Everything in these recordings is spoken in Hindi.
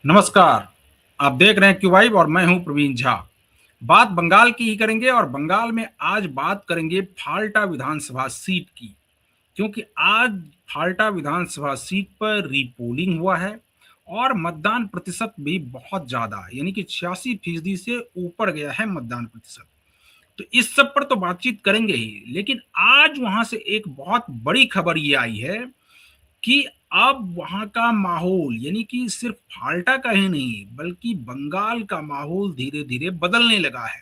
नमस्कार। आप देख रहे हैं क्यू वाइब और मैं हूं प्रवीण झा। बात बंगाल की ही करेंगे और बंगाल में आज बात करेंगे फाल्टा विधानसभा सीट की, क्योंकि आज फाल्टा विधानसभा सीट पर रीपोलिंग हुआ है और मतदान प्रतिशत भी बहुत ज्यादा है, यानी कि 86% से ऊपर गया है मतदान प्रतिशत। तो इस सब पर तो बातचीत करेंगे ही, लेकिन आज वहां से एक बहुत बड़ी खबर ये आई है कि अब वहाँ का माहौल, यानी कि सिर्फ फाल्टा का ही नहीं बल्कि बंगाल का माहौल धीरे धीरे बदलने लगा है।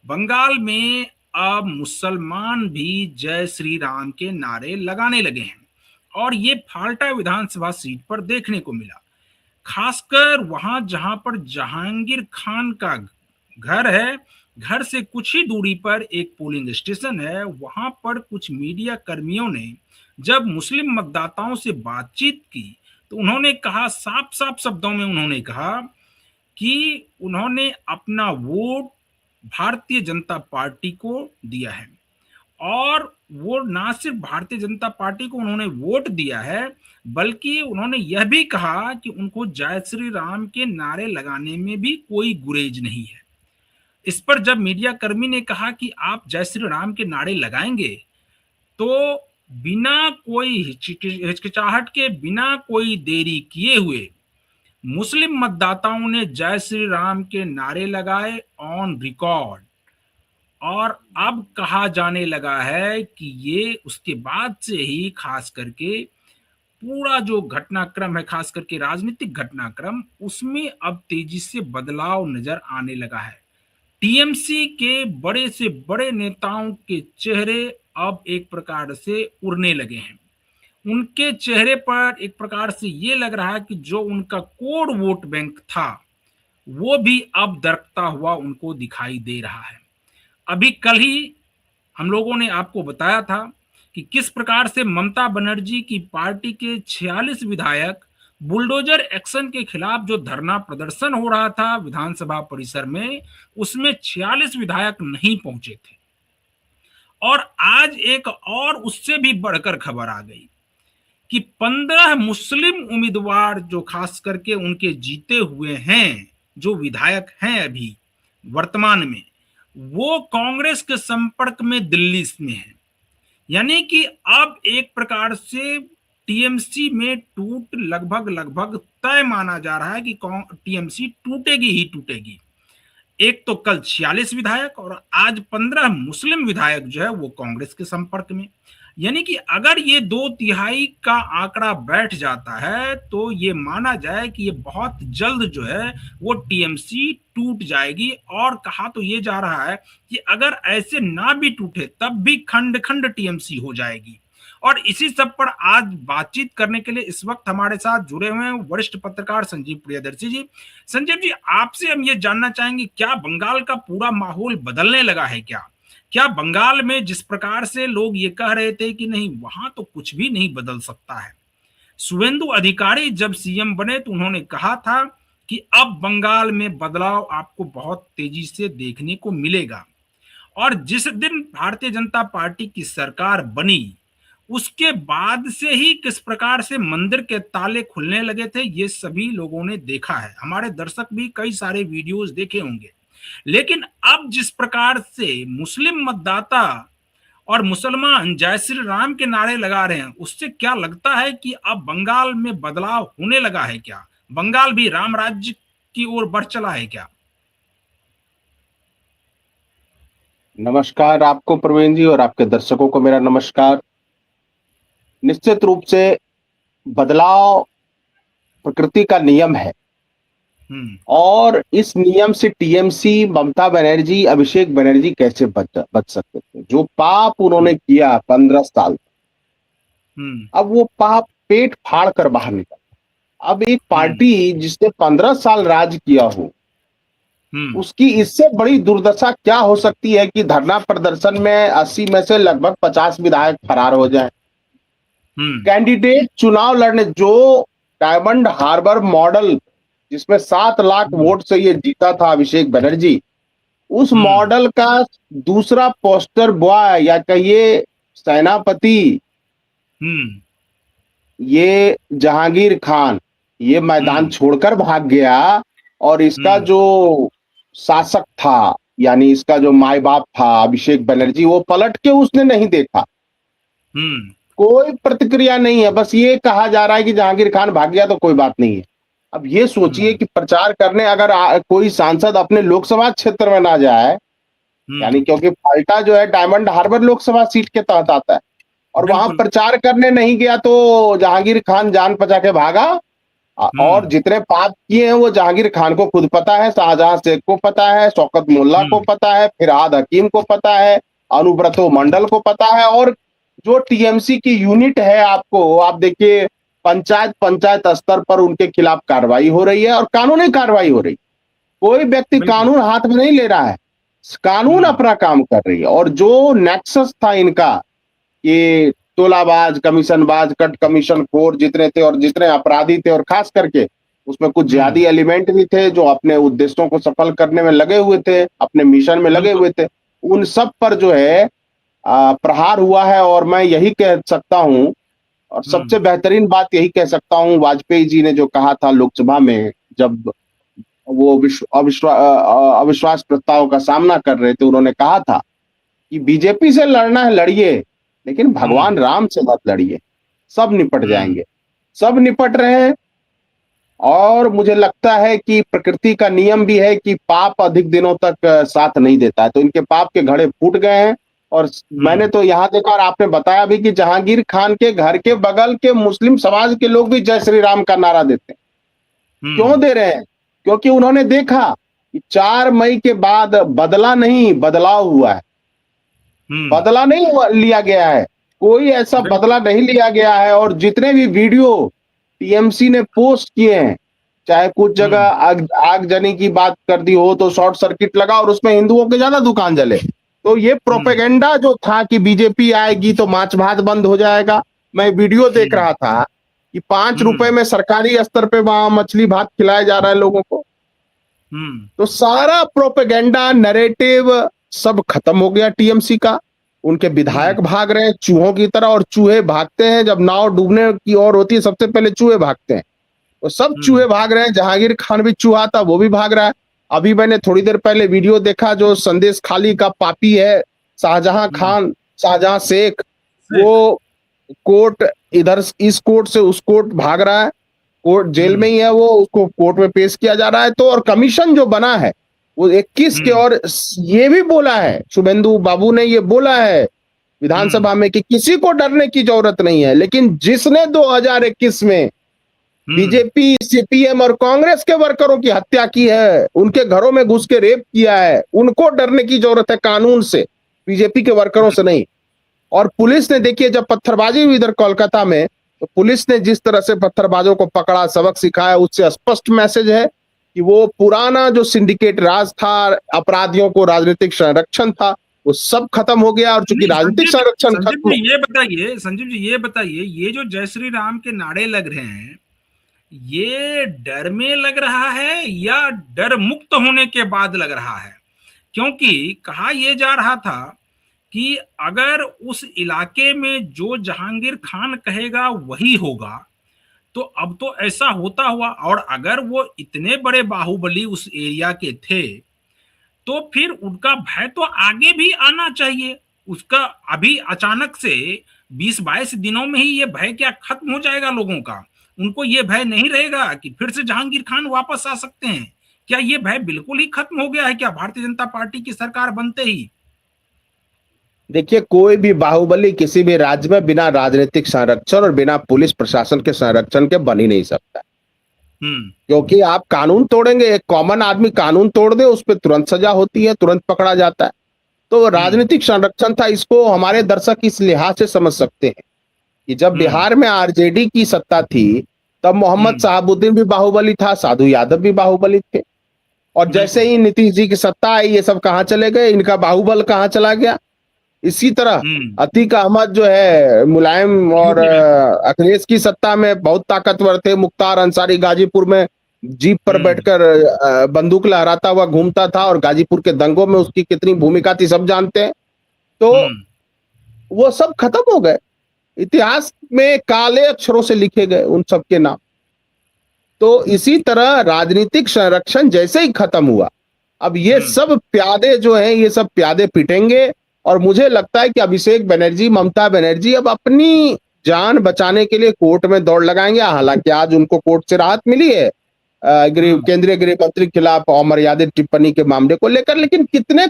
बंगाल में अब मुसलमान भी जय श्री राम के नारे लगाने लगे हैं और ये फाल्टा विधानसभा सीट पर देखने को मिला। खासकर वहां जहां पर जहांगीर खान का घर है, घर से कुछ ही दूरी पर एक पोलिंग स्टेशन है। वहां पर कुछ मीडिया कर्मियों ने जब मुस्लिम मतदाताओं से बातचीत की तो उन्होंने कहा, साफ साफ शब्दों में उन्होंने कहा कि उन्होंने अपना वोट भारतीय जनता पार्टी को दिया है। और वो ना सिर्फ भारतीय जनता पार्टी को उन्होंने वोट दिया है, बल्कि उन्होंने यह भी कहा कि उनको जय श्री राम के नारे लगाने में भी कोई गुरेज नहीं है। इस पर जब मीडिया कर्मी ने कहा कि आप जय श्री राम के नारे लगाएंगे, तो बिना कोई हिचकिचाहट के, बिना कोई देरी किए हुए मुस्लिम मतदाताओं ने जय श्री राम के नारे लगाए ऑन रिकॉर्ड। और अब कहा जाने लगा है कि ये उसके बाद से ही खास करके पूरा जो घटनाक्रम है, खास करके राजनीतिक घटनाक्रम, उसमें अब तेजी से बदलाव नजर आने लगा है। टीएमसी के बड़े से बड़े नेताओं के चेहरे अब एक प्रकार से उड़ने लगे हैं। उनके चेहरे पर एक प्रकार से ये लग रहा है कि जो उनका कोर वोट बैंक था वो भी अब दरकता हुआ उनको दिखाई दे रहा है। अभी कल ही हम लोगों ने आपको बताया था कि किस प्रकार से ममता बनर्जी की पार्टी के 46 विधायक बुलडोजर एक्शन के खिलाफ जो धरना प्रदर्शन हो रहा था विधानसभा परिसर में, उसमें 46 विधायक नहीं पहुंचे थे। और आज एक और उससे भी बढ़कर खबर आ गई कि 15 मुस्लिम उम्मीदवार जो खास करके उनके जीते हुए हैं, जो विधायक हैं अभी वर्तमान में, वो कांग्रेस के संपर्क में दिल्ली में है। यानी कि अब एक प्रकार से टीएमसी में टूट लगभग लगभग तय माना जा रहा है कि टीएमसी टूटेगी ही टूटेगी। एक तो कल 46 विधायक और आज 15 मुस्लिम विधायक जो है वो कांग्रेस के संपर्क में। यानी कि अगर ये 2/3 का आंकड़ा बैठ जाता है तो ये माना जाए कि ये बहुत जल्द जो है वो टीएमसी टूट जाएगी। और कहा तो ये जा रहा है कि अगर ऐसे ना भी टूटे तब भी खंड खंड टीएमसी हो जाएगी। और इसी सब पर आज बातचीत करने के लिए इस वक्त हमारे साथ जुड़े हुए हैं वरिष्ठ पत्रकार संजीव प्रियदर्शी जी। संजीव जी, आपसे हम ये जानना चाहेंगे, क्या बंगाल का पूरा माहौल बदलने लगा है? क्या बंगाल में जिस प्रकार से लोग ये कह रहे थे कि नहीं वहां तो कुछ भी नहीं बदल सकता है, शुवेंदु अधिकारी जब सीएम बने तो उन्होंने कहा था कि अब बंगाल में बदलाव आपको बहुत तेजी से देखने को मिलेगा। और जिस दिन भारतीय जनता पार्टी की सरकार बनी उसके बाद से ही किस प्रकार से मंदिर के ताले खुलने लगे थे, ये सभी लोगों ने देखा है। हमारे दर्शक भी कई सारे वीडियोस देखे होंगे। लेकिन अब जिस प्रकार से मुस्लिम मतदाता और मुसलमान जय श्री राम के नारे लगा रहे हैं, उससे क्या लगता है कि अब बंगाल में बदलाव होने लगा है? क्या बंगाल भी राम राज्य की ओर बढ़ चला है क्या? नमस्कार आपको प्रवीण जी और आपके दर्शकों को मेरा नमस्कार। निश्चित रूप से बदलाव प्रकृति का नियम है और इस नियम से टीएमसी, ममता बनर्जी, अभिषेक बनर्जी कैसे बच सकते थे? जो पाप उन्होंने किया 15 साल, अब वो पाप पेट फाड़ कर बाहर निकला। अब एक पार्टी जिसने 15 साल राज किया हो, उसकी इससे बड़ी दुर्दशा क्या हो सकती है कि धरना प्रदर्शन में 80 में से लगभग 50 विधायक फरार हो जाएं। कैंडिडेट चुनाव लड़ने, जो डायमंड हार्बर मॉडल जिसमें 7 लाख वोट से ये जीता था अभिषेक बनर्जी, उस मॉडल का दूसरा पोस्टर बॉय या कहिए सेनापति ये जहांगीर खान, ये मैदान हम्म छोड़कर भाग गया, और इसका हम्म जो शासक था, यानी इसका जो माई बाप था अभिषेक बनर्जी, वो पलट के उसने नहीं देखा। हम्म कोई प्रतिक्रिया नहीं है, बस ये कहा जा रहा है कि जहांगीर खान भाग गया तो कोई बात नहीं है। अब ये सोचिए हम्म कि प्रचार करने अगर कोई सांसद अपने लोकसभा क्षेत्र में ना जाए, यानी हम्म क्योंकि फाल्टा जो है डायमंड हार्बर लोकसभा सीट के तहत आता है, और वहां बिल्कुल। प्रचार करने नहीं गया तो जहांगीर खान जान बचा के भागा। और हम्म जितने पाप किए हैं वो जहांगीर खान को खुद पता है, शाहजहां शेख को पता है, शौकत मोल्ला को हम्म पता है, फिरहाद हकीम को पता है, अनुव्रतो मंडल को पता है, और जो टीएमसी की यूनिट है, आपको आप देखिए, पंचायत पंचायत स्तर पर उनके खिलाफ कार्रवाई हो रही है, और कानूनी कार्रवाई हो रही है। कोई व्यक्ति बिल्कुल। कानून हाथ में नहीं ले रहा है, कानून हम्म अपना काम कर रही है। और जो नेक्सस था इनका, ये तोलाबाज, कमीशनबाज, कट कमीशन खोर जितने थे और जितने अपराधी थे, और खास करके उसमें कुछ हम्म जिहादी एलिमेंट भी थे जो अपने उद्देश्यों को सफल करने में लगे हुए थे, अपने मिशन में लगे बिल्कुल। हुए थे, उन सब पर जो है प्रहार हुआ है। और मैं यही कह सकता हूं, और हम्म सबसे बेहतरीन बात यही कह सकता हूं, वाजपेयी जी ने जो कहा था लोकसभा में, जब वो अविश्वास प्रस्ताव का सामना कर रहे थे, उन्होंने कहा था कि बीजेपी से लड़ना है लड़िए, लेकिन हम्म भगवान राम से मत लड़िए, सब निपट हम्म जाएंगे। सब निपट रहे हैं। और मुझे लगता है कि प्रकृति का नियम भी है कि पाप अधिक दिनों तक साथ नहीं देता है, तो इनके पाप के घड़े फूट गए हैं। और मैंने हम्म तो यहां देखा, और आपने बताया भी, कि जहांगीर खान के घर के बगल के मुस्लिम समाज के लोग भी जय श्री राम का नारा देते हैं। क्यों हम्म दे रहे हैं? क्योंकि उन्होंने देखा कि 4 मई के बाद बदला नहीं, बदलाव हुआ है। हम्म बदला नहीं लिया गया है, कोई ऐसा बिल्कुल। बदला नहीं लिया गया है। और जितने भी वीडियो टीएमसी ने पोस्ट किए हैं, चाहे कुछ जगह हम्म आगजनी की बात कर दी हो तो शॉर्ट सर्किट लगा और उसमें हिंदुओं के ज्यादा दुकान जले, तो ये हम्म प्रोपेगेंडा जो था कि बीजेपी आएगी तो माछ भात बंद हो जाएगा। मैं वीडियो देख हम्म रहा था कि 5 रुपए हम्म में सरकारी स्तर पे वहां मछली भात खिलाया जा रहा है लोगों को। हम्म तो सारा प्रोपेगेंडा नैरेटिव सब खत्म हो गया टीएमसी का। उनके हम्म विधायक भाग रहे हैं चूहों की तरह, और चूहे भागते हैं जब नाव डूबने की ओर होती है, सबसे पहले चूहे भागते हैं। तो सब हम्म चूहे भाग रहे हैं, जहांगीर खान भी चूहा था, वो भी भाग रहा है। अभी मैंने थोड़ी देर पहले वीडियो देखा, जो संदेश खाली का पापी है, शाहजहां हम्म खान, शाहजहां शेख, शेख। वो कोर्ट, इधर इस कोर्ट से उस कोर्ट भाग रहा है। कोर्ट जेल में हम्म ही है वो, उसको कोर्ट में पेश किया जा रहा है। तो और कमीशन जो बना है वो 21 के, हम्म और ये भी बोला है शुभेंदु बाबू ने, ये बोला है हम्म विधानसभा में कि किसी को डरने की जरूरत नहीं है। लेकिन जिसने 2021 में हम्म बीजेपी, सीपीएम और कांग्रेस के वर्करों की हत्या की है, उनके घरों में घुस के रेप किया है, उनको डरने की जरूरत है कानून से, बीजेपी के वर्करों से नहीं। और पुलिस ने देखिए, जब पत्थरबाजी हुई इधर कोलकाता में, तो पुलिस ने जिस तरह से पत्थरबाजों को पकड़ा, सबक सिखाया, उससे स्पष्ट मैसेज है कि वो पुराना जो सिंडिकेट राज था, अपराधियों को राजनीतिक संरक्षण था, वो सब खत्म हो गया। और चूंकि नहीं, राजनीतिक संरक्षण संजीव खत्म, जी ये बताइए, संजीव जी ये बताइए, ये जो जय श्री राम के नारे लग रहे हैं, ये डर में लग रहा है या डर मुक्त होने के बाद लग रहा है? क्योंकि कहा यह जा रहा था कि अगर उस इलाके में जो जहांगीर खान कहेगा वही होगा, तो अब तो ऐसा होता हुआ, और अगर वो इतने बड़े बाहुबली उस एरिया के थे, तो फिर उनका भय तो आगे भी आना चाहिए उसका। अभी अचानक से 20-22 दिनों में ही ये भय क्या खत्म हो जाएगा लोगों का? उनको ये भय नहीं रहेगा कि फिर से जहांगीर खान वापस आ सकते हैं? क्या ये भय बिल्कुल ही खत्म हो गया है क्या भारतीय जनता पार्टी की सरकार बनते ही? देखिए, कोई भी बाहुबली किसी भी राज्य में बिना राजनीतिक संरक्षण और बिना पुलिस प्रशासन के संरक्षण के बन ही नहीं सकता। हम्म क्योंकि आप कानून तोड़ेंगे, एक कॉमन आदमी कानून तोड़ दे, उस पर तुरंत सजा होती है, तुरंत पकड़ा जाता है। तो हम्म राजनीतिक संरक्षण था। इसको हमारे दर्शक इस लिहाज से समझ सकते हैं कि जब हम्म बिहार में आरजेडी की सत्ता थी, तब मोहम्मद हम्म शहाबुद्दीन भी बाहुबली था, साधु यादव भी बाहुबली थे। और जैसे बिल्कुल। ही नीतीश जी की सत्ता आई, ये सब कहाँ चले गए, इनका बाहुबल कहाँ चला गया। इसी तरह हम्म अतीक अहमद जो है, मुलायम और यूपी में। अखिलेश की सत्ता में बहुत ताकतवर थे। मुख्तार अंसारी गाजीपुर में जीप पर हम्म बैठकर बंदूक लहराता हुआ घूमता था, और गाजीपुर के दंगों में उसकी कितनी भूमिका थी सब जानते हैं। तो हम्म वो सब खत्म हो गए, इतिहास में काले अक्षरों से लिखे गए उन सब के नाम। तो इसी तरह राजनीतिक संरक्षण जैसे ही खत्म हुआ, अब ये सब प्यादे जो हैं, ये सब प्यादे पिटेंगे और मुझे लगता है कि अभिषेक बनर्जी, ममता बनर्जी अब अपनी जान बचाने के लिए कोर्ट में दौड़ लगाएंगे। हालांकि आज उनको कोर्ट से राहत मिली है केंद्रीय गृह मंत्री के खिलाफ अमर्यादित टिप्पणी के मामले को लेकर, लेकिन कितने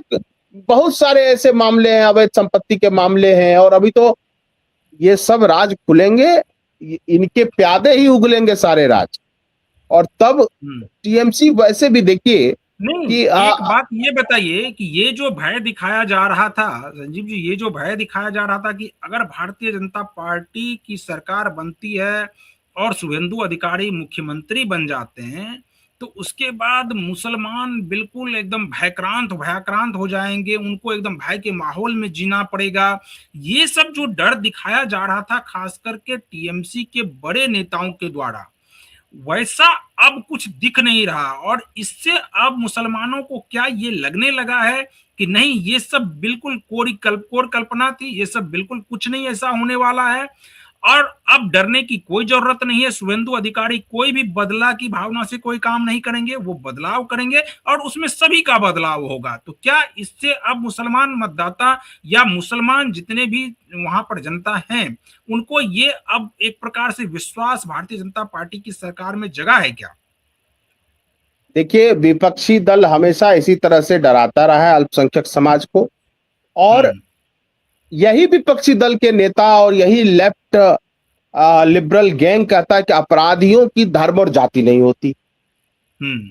बहुत सारे ऐसे मामले हैं, अवैध संपत्ति के मामले हैं, और अभी तो ये सब राज खुलेंगे, इनके प्यादे ही उगलेंगे सारे राज। और तब टीएमसी वैसे भी देखिए नहीं, कि एक बात ये बताइए कि ये जो भय दिखाया जा रहा था संजीव जी, ये जो भय दिखाया जा रहा था कि अगर भारतीय जनता पार्टी की सरकार बनती है और शुभेंदु अधिकारी मुख्यमंत्री बन जाते हैं तो उसके बाद मुसलमान बिल्कुल एकदम भयाक्रांत हो जाएंगे, उनको एकदम भय के माहौल में जीना पड़ेगा। ये सब जो डर दिखाया जा रहा था खास करके टीएमसी के बड़े नेताओं के द्वारा, वैसा अब कुछ दिख नहीं रहा। और इससे अब मुसलमानों को क्या ये लगने लगा है कि नहीं, ये सब बिल्कुल कोर कल्पना थी, ये सब बिल्कुल कुछ नहीं ऐसा होने वाला है और अब डरने की कोई जरूरत नहीं है। शुभेंदु अधिकारी कोई भी बदला की भावना से कोई काम नहीं करेंगे, वो बदलाव करेंगे और उसमें सभी का बदलाव होगा। तो क्या इससे अब मुसलमान मतदाता या मुसलमान जितने भी वहां पर जनता हैं उनको ये अब एक प्रकार से विश्वास भारतीय जनता पार्टी की सरकार में जगा है क्या? देखिए, विपक्षी दल हमेशा इसी तरह से डराता रहा है अल्पसंख्यक समाज को, और यही विपक्षी दल के नेता और यही लेफ्ट लिबरल गैंग कहता है कि अपराधियों की धर्म और जाति नहीं होती।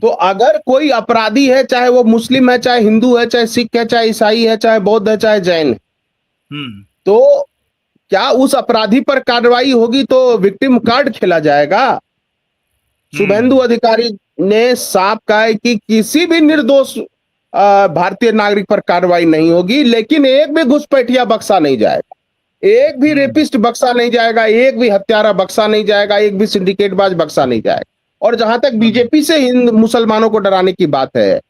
तो अगर कोई अपराधी है, चाहे वो मुस्लिम है, चाहे हिंदू है, चाहे सिख है, चाहे ईसाई है, चाहे बौद्ध है, चाहे जैन है, तो क्या उस अपराधी पर कार्रवाई होगी तो विक्टिम कार्ड खेला जाएगा? शुभेंदु अधिकारी ने साफ कहा है कि किसी भी निर्दोष भारतीय नागरिक पर कार्रवाई नहीं होगी, लेकिन एक भी घुसपैठिया बख्शा नहीं जाएगा, एक भी रेपिस्ट बख्शा नहीं जाएगा, एक भी हत्यारा बख्शा नहीं जाएगा, एक भी सिंडिकेटबाज बख्शा नहीं जाएगा। और जहां तक बीजेपी से हिंद मुसलमानों को डराने की बात है,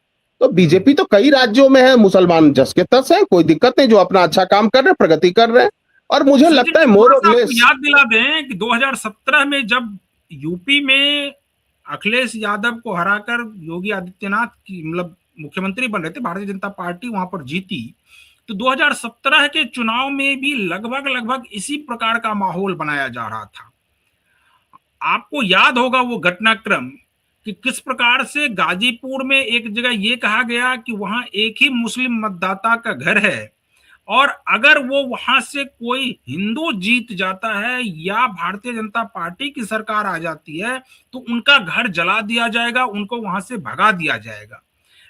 तो बीजेपी तो कई राज्यों में है, मुसलमान जस के तस है, कोई दिक्कत नहीं, जो अपना अच्छा काम कर रहे हैं, प्रगति कर रहे हैं। और मुझे लगता है मोर और लेस याद दिला दें कि 2017 में जब यूपी में अखिलेश यादव को हराकर योगी आदित्यनाथ की मतलब मुख्यमंत्री बन रहे थे, भारतीय जनता पार्टी वहां पर जीती, तो 2017 के चुनाव में भी लगभग इसी प्रकार का माहौल बनाया जा रहा था। आपको याद होगा वो घटनाक्रम कि किस प्रकार से गाजीपुर में एक जगह ये कहा गया कि वहां एक ही मुस्लिम मतदाता का घर है और अगर वो वहां से कोई हिंदू जीत जाता है या भारतीय जनता पार्टी की सरकार आ जाती है तो उनका घर जला दिया जाएगा, उनको वहां से भगा दिया जाएगा।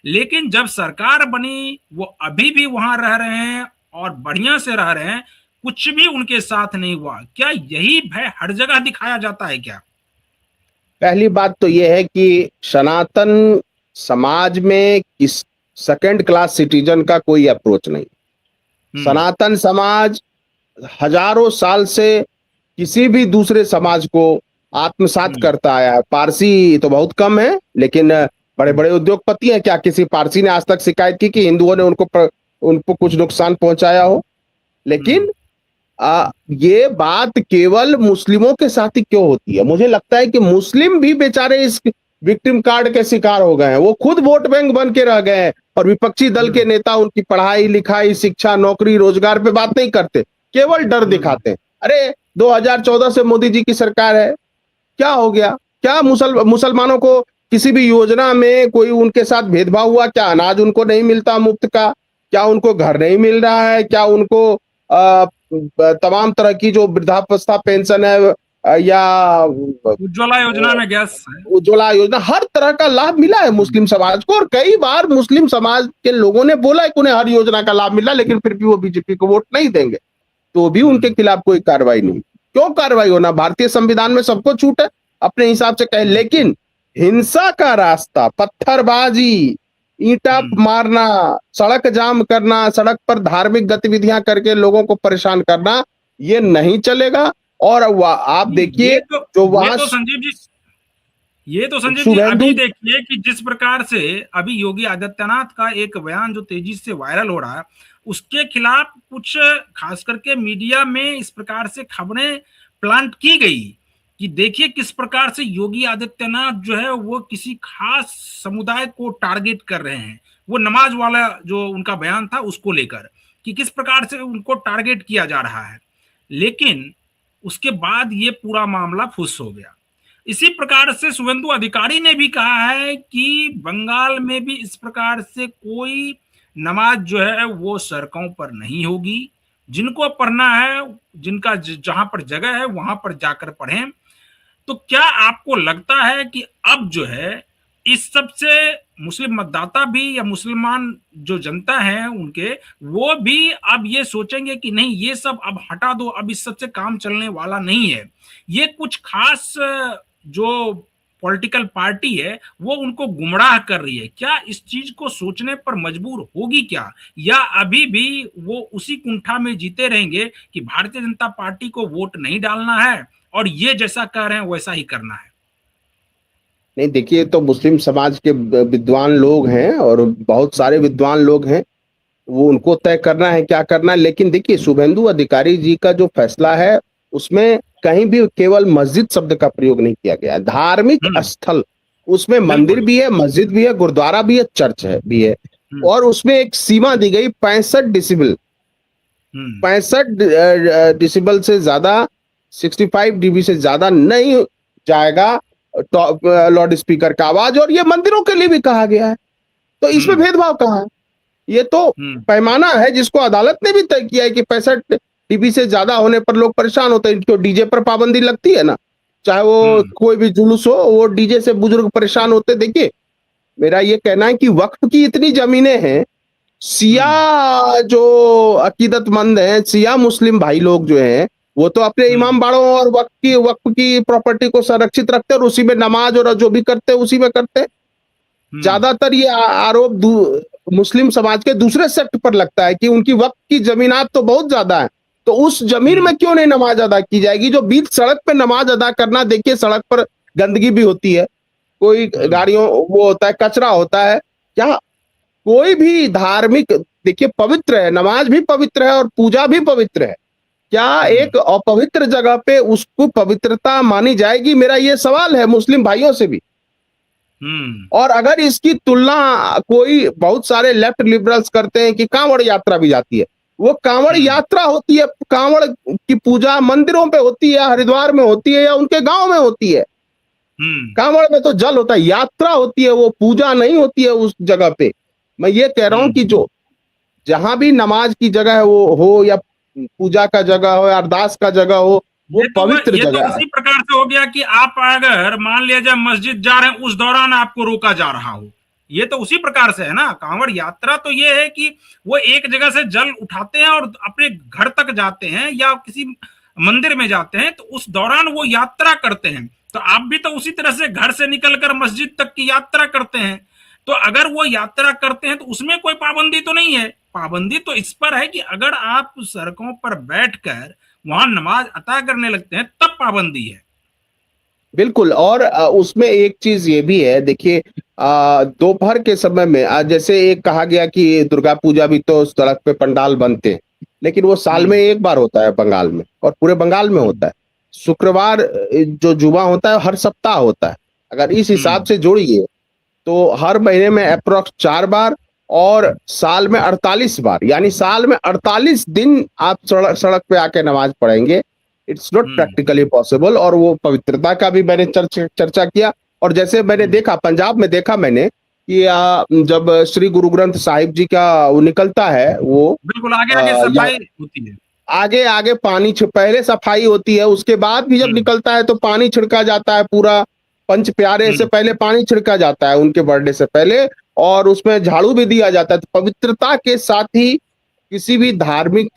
लेकिन जब सरकार बनी वो अभी भी वहां रह रहे हैं और बढ़िया से रह रहे हैं, कुछ भी उनके साथ नहीं हुआ। क्या यही भय हर जगह दिखाया जाता है क्या? पहली बात तो यह है कि सनातन समाज में किस सेकंड क्लास सिटीजन का कोई अप्रोच नहीं। सनातन समाज हजारों साल से किसी भी दूसरे समाज को आत्मसात करता आया है। पारसी तो बहुत कम है, लेकिन बड़े बड़े उद्योगपति हैं। क्या किसी पारसी ने आज तक शिकायत की कि हिंदुओं ने उनको कुछ नुकसान पहुंचाया हो? लेकिन ये बात केवल मुस्लिमों के साथ ही क्यों होती है? मुझे लगता है कि मुस्लिम भी बेचारे इस विक्टिम कार्ड के शिकार हो गए हैं, वो खुद वोट बैंक बन के रह गए हैं और विपक्षी दल के नेता उनकी पढ़ाई लिखाई, शिक्षा, नौकरी, रोजगार पे बात नहीं करते, केवल डर दिखाते हैं। अरे 2014 से मोदी जी की सरकार है, क्या हो गया? क्या मुसलमानों को किसी भी योजना में कोई उनके साथ भेदभाव हुआ? क्या अनाज उनको नहीं मिलता मुफ्त का? क्या उनको घर नहीं मिल रहा है? क्या उनको तमाम तरह की जो वृद्धावस्था पेंशन है या उज्ज्वला योजना में गैस, उज्ज्वला योजना, हर तरह का लाभ मिला है मुस्लिम समाज को। और कई बार मुस्लिम समाज के लोगों ने बोला है कि उन्हें हर योजना का लाभ मिला, लेकिन फिर भी वो बीजेपी को वोट नहीं देंगे, तो भी उनके खिलाफ कोई कार्रवाई नहीं। क्यों कार्रवाई होना? भारतीय संविधान में सबको छूट है अपने हिसाब से कहे, लेकिन हिंसा का रास्ता, पत्थरबाजी, ईंटा मारना, सड़क जाम करना, सड़क पर धार्मिक गतिविधियां करके लोगों को परेशान करना, ये नहीं चलेगा। और आप देखिए जो वहां ये तो संजीव जी अभी देखिए कि जिस प्रकार से अभी योगी आदित्यनाथ का एक बयान जो तेजी से वायरल हो रहा है, उसके खिलाफ कुछ खास करके मीडिया में इस प्रकार से खबरें प्लांट की गई कि देखिए किस प्रकार से योगी आदित्यनाथ जो है वो किसी खास समुदाय को टारगेट कर रहे हैं। वो नमाज वाला जो उनका बयान था उसको लेकर कि किस प्रकार से उनको टारगेट किया जा रहा है, लेकिन उसके बाद ये पूरा मामला फुस हो गया। इसी प्रकार से शुभेंदु अधिकारी ने भी कहा है कि बंगाल में भी इस प्रकार से कोई नमाज जो है वो सड़कों पर नहीं होगी। जिनको पढ़ना है, जिनका जहां पर जगह है वहां पर जाकर पढ़ें। तो क्या आपको लगता है कि अब जो है इस सब से मुस्लिम मतदाता भी या मुसलमान जो जनता है उनके, वो भी अब ये सोचेंगे कि नहीं ये सब अब हटा दो, अब इस सब से काम चलने वाला नहीं है, ये कुछ खास जो पॉलिटिकल पार्टी है वो उनको गुमराह कर रही है, क्या इस चीज को सोचने पर मजबूर होगी क्या, या अभी भी वो उसी कुंठा में जीते रहेंगे कि भारतीय जनता पार्टी को वोट नहीं डालना है और ये जैसा कह रहे हैं वैसा ही करना है? नहीं, देखिए, तो मुस्लिम समाज के विद्वान लोग हैं और बहुत सारे विद्वान लोग हैं, वो उनको तय करना है क्या करना है। लेकिन देखिए, शुभेंदु अधिकारी जी का जो फैसला है उसमें कहीं भी केवल मस्जिद शब्द का प्रयोग नहीं किया गया है। धार्मिक स्थल, उसमें मंदिर भी है, मस्जिद भी है, गुरुद्वारा भी है, चर्च है भी है, और उसमें एक सीमा दी गई 65 डिसिबल। 65 डिसिबल से ज्यादा, 65 डीबी से ज्यादा नहीं जाएगा लाउड स्पीकर का आवाज, और ये मंदिरों के लिए भी कहा गया है। तो इसमें भेदभाव कहाँ है? ये तो पैमाना है जिसको अदालत ने भी तय किया है कि 65 डीबी से ज्यादा होने पर लोग परेशान होते हैं। क्यों डीजे पर पाबंदी लगती है ना, चाहे वो कोई भी जुलूस हो, वो डीजे से बुजुर्ग परेशान होते। देखिए, मेरा ये कहना है कि वक्फ की इतनी जमीनें हैं, सिया जो अकीदतमंद हैं, सिया मुस्लिम भाई लोग जो हैं, वो तो अपने इमाम बाड़ों और वक्फ की प्रॉपर्टी को संरक्षित रखते हैं और उसी में नमाज और जो भी करते हैं उसी में करते हैं। ज्यादातर ये आरोप मुस्लिम समाज के दूसरे सेक्ट पर लगता है कि उनकी वक्फ की जमीनात तो बहुत ज्यादा है, तो उस जमीन में क्यों नहीं नमाज अदा की जाएगी। जो बीच सड़क पे नमाज अदा करना, देखिए सड़क पर गंदगी भी होती है, कोई गाड़ियों वो होता है, कचरा होता है, क्या कोई भी धार्मिक, देखिए पवित्र है, नमाज भी पवित्र है और पूजा भी पवित्र है, क्या एक अपवित्र जगह पे उसको पवित्रता मानी जाएगी? मेरा ये सवाल है मुस्लिम भाइयों से भी। और अगर इसकी तुलना कोई बहुत सारे लेफ्ट लिबरल्स करते हैं कि कांवड़ यात्रा भी जाती है, वो कांवड़ यात्रा होती है, कांवड़ की पूजा मंदिरों पे होती है, हरिद्वार में होती है या उनके गांव में होती है। कांवड़ में तो जल होता है, यात्रा होती है, वो पूजा नहीं होती है उस जगह पे। मैं ये कह रहा हूं कि जो जहां भी नमाज की जगह है वो हो, या पूजा का जगह हो, या अरदास का जगह हो, वो पवित्र जगह है। ये तो उसी प्रकार से हो गया कि आप अगर मान लीजिए मस्जिद जा रहे हैं, उस दौरान आपको रोका जा रहा हो, ये तो उसी प्रकार से है ना। कांवड़ यात्रा तो ये है कि वो एक जगह से जल उठाते हैं और अपने घर तक जाते हैं या किसी मंदिर में जाते हैं, तो उस दौरान वो यात्रा करते हैं। तो आप भी तो उसी तरह से घर से निकलकर मस्जिद तक की यात्रा करते हैं। तो अगर वो यात्रा करते हैं तो उसमें कोई पाबंदी तो नहीं है। पाबंदी तो इस पर है कि अगर आप सड़कों पर बैठकर वहां नमाज अता करने लगते हैं तब पाबंदी है। बिल्कुल, और उसमें एक चीज ये भी है, देखिए दोपहर के समय में जैसे एक कहा गया कि दुर्गा पूजा भी तो सड़क पे पंडाल बनते हैं, लेकिन वो साल में एक बार होता है बंगाल में, और पूरे बंगाल में होता है। शुक्रवार जो जुमा होता है हर सप्ताह होता है। अगर इस हिसाब से जोड़िए तो हर महीने में अप्रोक्स 4 बार और साल में 48 बार, यानी साल में 48 दिन आप सड़क पे आके नमाज पढ़ेंगे। It's not practically possible. और वो पवित्रता का भी मैंने चर्चा किया, और जैसे मैंने देखा पंजाब में, देखा मैंने कि जब श्री गुरु ग्रंथ साहिब जी का वो निकलता है, वो बिल्कुल आगे आगे सफाई होती है, आगे आगे पानी पहले सफाई होती है, उसके बाद भी जब निकलता है तो पानी छिड़का जाता है, पूरा पंच प्यारे से पहले पानी छिड़का जाता है उनके बर्थडे से पहले, और उसमें झाड़ू भी दिया जाता है। तो पवित्रता के साथ ही किसी भी धार्मिक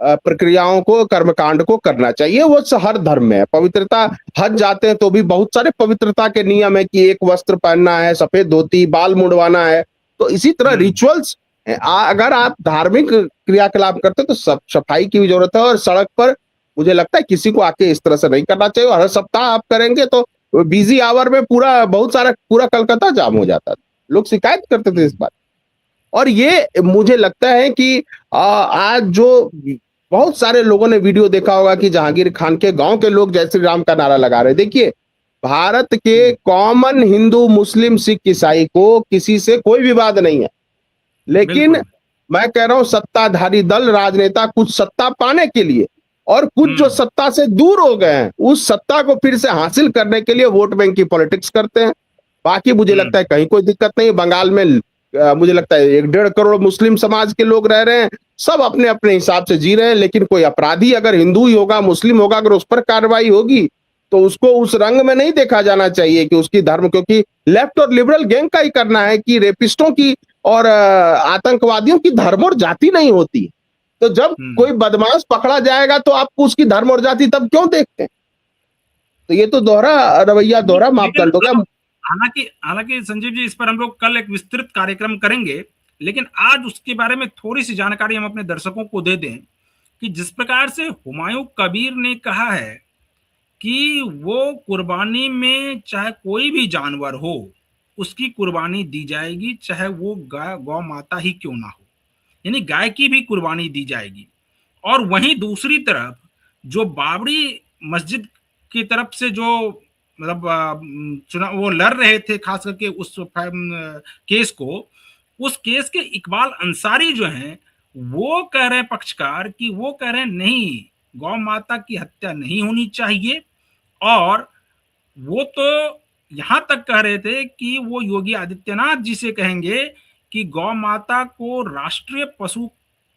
प्रक्रियाओं को, कर्मकांड को करना चाहिए। वो हर धर्म में है पवित्रता। हज जाते हैं तो भी बहुत सारे पवित्रता के नियम है कि एक वस्त्र पहनना है, सफेद धोती, बाल मुड़वाना है। तो इसी तरह रिचुअल्स, अगर आप धार्मिक क्रियाकलाप करते तो सब सफाई की भी जरूरत है। और सड़क पर मुझे लगता है किसी को आके इस तरह से नहीं करना चाहिए। हर सप्ताह आप करेंगे तो बिजी आवर में पूरा कलकत्ता जाम हो जाता था, लोग शिकायत करते थे इस बात। और ये मुझे लगता है कि आज जो बहुत सारे लोगों ने वीडियो देखा होगा कि जहांगीर खान के गांव के लोग जय श्री राम का नारा लगा रहे। देखिए, भारत के कॉमन हिंदू, मुस्लिम, सिख, ईसाई को किसी से कोई विवाद नहीं है, लेकिन बिल्कुल। मैं कह रहा हूं सत्ताधारी दल, राजनेता कुछ सत्ता पाने के लिए और कुछ जो सत्ता से दूर हो गए हैं, उस सत्ता को फिर से हासिल करने के लिए वोट बैंक की पॉलिटिक्स करते हैं। बाकी मुझे लगता है कहीं कोई दिक्कत नहीं। बंगाल में मुझे लगता है 1-1.5 करोड़ मुस्लिम समाज के लोग रह रहे हैं, सब अपने अपने हिसाब से जी रहे हैं, लेकिन कोई अपराधी अगर हिंदू ही होगा, मुस्लिम होगा, अगर उस पर कार्रवाई होगी तो उसको उस रंग में नहीं देखा जाना चाहिए कि उसकी धर्म, क्योंकि लेफ्ट और लिबरल गैंग का ही करना है कि रेपिस्टों की और आतंकवादियों की धर्म और जाति नहीं होती। तो जब कोई बदमाश पकड़ा जाएगा तो आपको उसकी धर्म और जाति तब क्यों देखते हैं? तो ये तो दोहरा रवैया, दोहरा मापदंड हो गया। हालांकि हालांकि संजीव जी, इस पर हम लोग कल एक विस्तृत कार्यक्रम करेंगे, लेकिन आज उसके बारे में थोड़ी सी जानकारी हम अपने दर्शकों को दे दें कि जिस प्रकार से हुमायूं कबीर ने कहा है कि वो कुर्बानी में चाहे कोई भी जानवर हो उसकी कुर्बानी दी जाएगी, चाहे वो गौ माता ही क्यों ना हो, यानी गाय की भी कुर्बानी दी जाएगी। और वहीं दूसरी तरफ जो बाबरी मस्जिद की तरफ से जो मतलब चुनाव वो लड़ रहे थे, खास करके उस केस को, उस केस के इकबाल अंसारी जो हैं वो कह रहे हैं, पक्षकार, कि वो कह रहे हैं नहीं, गौ माता की हत्या नहीं होनी चाहिए। और वो तो यहां तक कह रहे थे कि वो योगी आदित्यनाथ जी से कहेंगे कि गौ माता को राष्ट्रीय पशु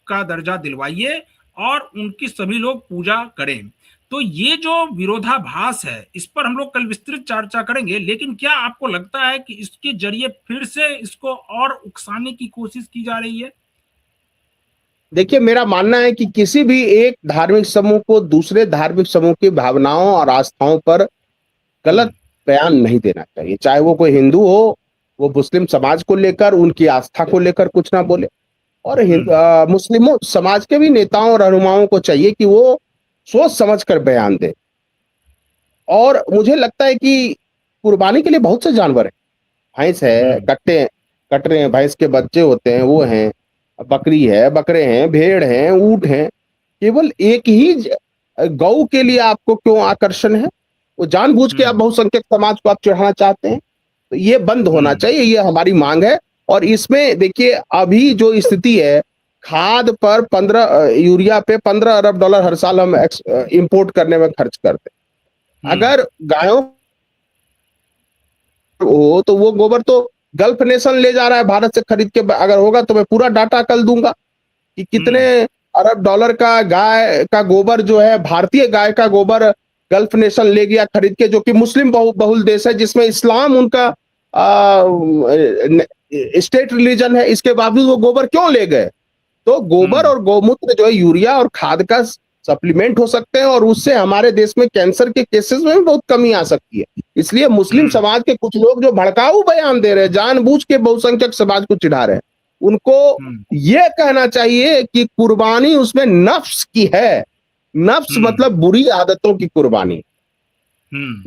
का दर्जा दिलवाइए और उनकी सभी लोग पूजा करें। तो ये जो विरोधाभास है, इस पर हम लोग कल विस्तृत चर्चा करेंगे, लेकिन क्या आपको लगता है कि इसके जरिए फिर से इसको और उकसाने की कोशिश की जा रही है? देखिए, मेरा मानना है कि किसी भी एक धार्मिक समूह को दूसरे धार्मिक समूह की भावनाओं और आस्थाओं पर गलत बयान नहीं देना चाहिए। चाहे वो कोई हिंदू हो, वो मुस्लिम समाज को लेकर, उनकी आस्था को लेकर कुछ ना बोले। और मुस्लिमों समाज के भी नेताओं और रहनुमाओं को चाहिए कि वो सोच समझ कर बयान दे। और मुझे लगता है कि कुर्बानी के लिए बहुत से जानवर हैं। भैंस है, कटरे हैं, भैंस के बच्चे होते हैं, वो हैं, बकरी है, बकरे हैं, भेड़ हैं, ऊंट हैं। केवल एक ही गौ के लिए आपको क्यों आकर्षण है? वो जानबूझ के आप बहुसंख्यक समाज को आप चढ़ाना चाहते हैं, तो ये बंद होना चाहिए, ये हमारी मांग है। और इसमें देखिए, अभी जो स्थिति है, खाद पर यूरिया पे $15 अरब हर साल हम इंपोर्ट करने में खर्च करते हैं। अगर गायों हो तो वो गोबर तो गल्फ नेशन ले जा रहा है भारत से खरीद के। अगर होगा तो मैं पूरा डाटा कल दूंगा कि कितने अरब डॉलर का गाय का गोबर जो है, भारतीय गाय का गोबर गल्फ नेशन ले गया खरीद के, जो कि मुस्लिम बहुल देश है, जिसमें इस्लाम उनका स्टेट रिलीजन है। इसके बावजूद वो गोबर क्यों ले गए? तो गोबर और गौमूत्र जो है यूरिया और खाद का सप्लीमेंट हो सकते हैं, और उससे हमारे देश में कैंसर के केसेस में भी बहुत कमी आ सकती है। इसलिए मुस्लिम समाज के कुछ लोग जो भड़काऊ बयान दे रहे हैं, जानबूझ के बहुसंख्यक समाज को चिढ़ा रहे हैं, उनको ये कहना चाहिए कि कुर्बानी उसमें नफ्स की है। नफ्स मतलब बुरी आदतों की कुर्बानी,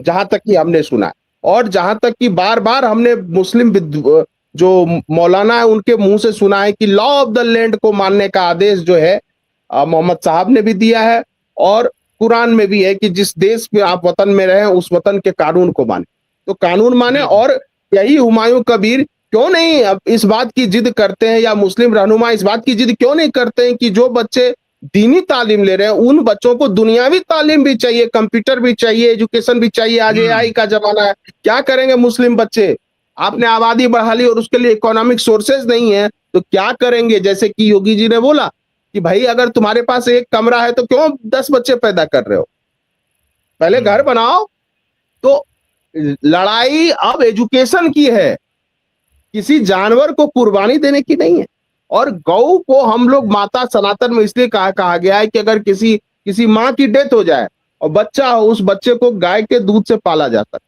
जहां तक कि हमने सुना है। और जहां तक कि बार बार हमने मुस्लिम जो मौलाना है उनके मुंह से सुना है कि लॉ ऑफ द लैंड को मानने का आदेश जो है मोहम्मद साहब ने भी दिया है, और कुरान में भी है कि जिस देश में आप वतन में रहे उस वतन के कानून को माने। तो कानून माने। और यही हुमायूं कबीर क्यों नहीं अब इस बात की जिद करते हैं, या मुस्लिम रहनुमा इस बात की जिद क्यों नहीं करते हैं कि जो बच्चे दीनी तालीम ले रहे हैं उन बच्चों को दुनियावी तालीम भी चाहिए, कंप्यूटर भी चाहिए, एजुकेशन भी चाहिए। आज AI का जमाना है, क्या करेंगे मुस्लिम बच्चे? आपने आबादी बढ़ा ली और उसके लिए इकोनॉमिक सोर्सेज नहीं है, तो क्या करेंगे? जैसे कि योगी जी ने बोला कि भाई अगर तुम्हारे पास एक कमरा है तो क्यों 10 बच्चे पैदा कर रहे हो? पहले घर बनाओ। तो लड़ाई अब एजुकेशन की है, किसी जानवर को कुर्बानी देने की नहीं है। और गौ को हम लोग माता सनातन में इसलिए कहा गया है कि अगर किसी माँ की डेथ हो जाए और बच्चा हो, उस बच्चे को गाय के दूध से पाला जा सकता है।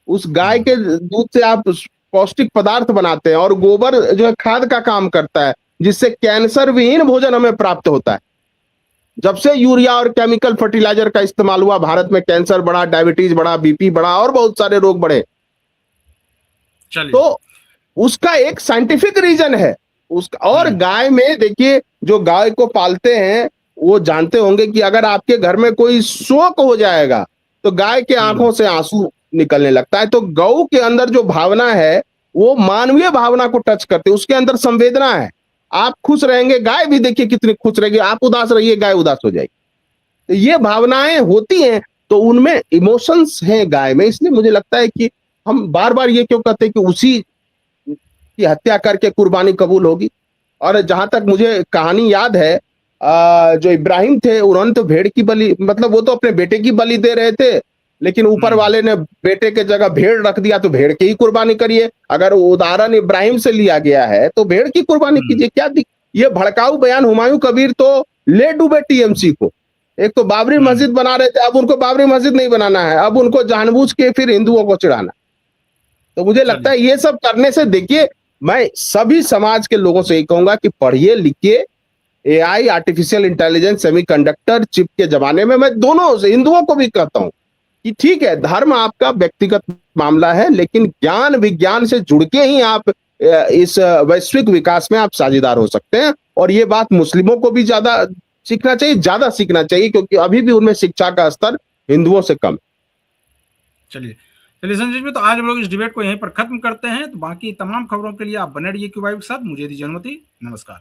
उस गाय के दूध से आप पौष्टिक पदार्थ बनाते हैं, और गोबर जो है खाद का काम करता है, जिससे कैंसर विहीन भोजन हमें प्राप्त होता है। जब से यूरिया और केमिकल फर्टिलाइजर का इस्तेमाल हुआ, भारत में कैंसर बढ़ा, डायबिटीज बढ़ा, BP बढ़ा, और बहुत सारे रोग बढ़े। तो उसका एक साइंटिफिक रीजन है उसका। और गाय में देखिए, जो गाय को पालते हैं वो जानते होंगे कि अगर आपके घर में कोई शोक हो जाएगा तो गाय के आंखों से आंसू निकलने लगता है। तो गौ के अंदर जो भावना है वो मानवीय भावना को टच करते है, उसके अंदर संवेदना है। आप खुश रहेंगे, गाय भी देखिए कितनी खुश रहेगी, आप उदास रहिए, गाय उदास हो जाएगी। तो ये भावनाएं होती हैं, तो उनमें इमोशंस हैं गाय में। इसलिए मुझे लगता है कि हम बार बार ये क्यों कहते हैं कि उसी की हत्या करके कुर्बानी कबूल होगी। और जहां तक मुझे कहानी याद है, जो इब्राहिम थे उन्होंने तो भेड़ की बलि, मतलब वो तो अपने बेटे की बलि दे रहे थे, लेकिन ऊपर वाले ने बेटे के जगह भेड़ रख दिया, तो भेड़ की ही कुर्बानी करिए। अगर उदाहरण इब्राहिम से लिया गया है तो भेड़ की कुर्बानी कीजिए, क्या ये भड़काऊ बयान हुमायूं कबीर तो ले डूबे टीएमसी को। एक तो बाबरी मस्जिद बना रहे थे, अब उनको बाबरी मस्जिद नहीं बनाना है, अब उनको जानबूझ के फिर हिंदुओं को चिढ़ाना। तो मुझे लगता है ये सब करने से, देखिए मैं सभी समाज के लोगों से यही कहूंगा कि पढ़िए लिखिए। AI, artificial intelligence, semiconductor chip के जमाने में मैं दोनों से हिंदुओं को भी कहता हूं कि ठीक है, धर्म आपका व्यक्तिगत मामला है, लेकिन ज्ञान विज्ञान से जुड़ के ही आप इस वैश्विक विकास में आप साझेदार हो सकते हैं। और ये बात मुस्लिमों को भी ज्यादा सीखना चाहिए, ज्यादा सीखना चाहिए, क्योंकि अभी भी उनमें शिक्षा का स्तर हिंदुओं से कम। चलिए संजय जी, तो आज हम लोग इस डिबेट को यहीं पर खत्म करते हैं। तो बाकी तमाम खबरों के लिए आप बने रहिए क्यू वाइब के साथ। मुझे दीजिए अनुमति, नमस्कार।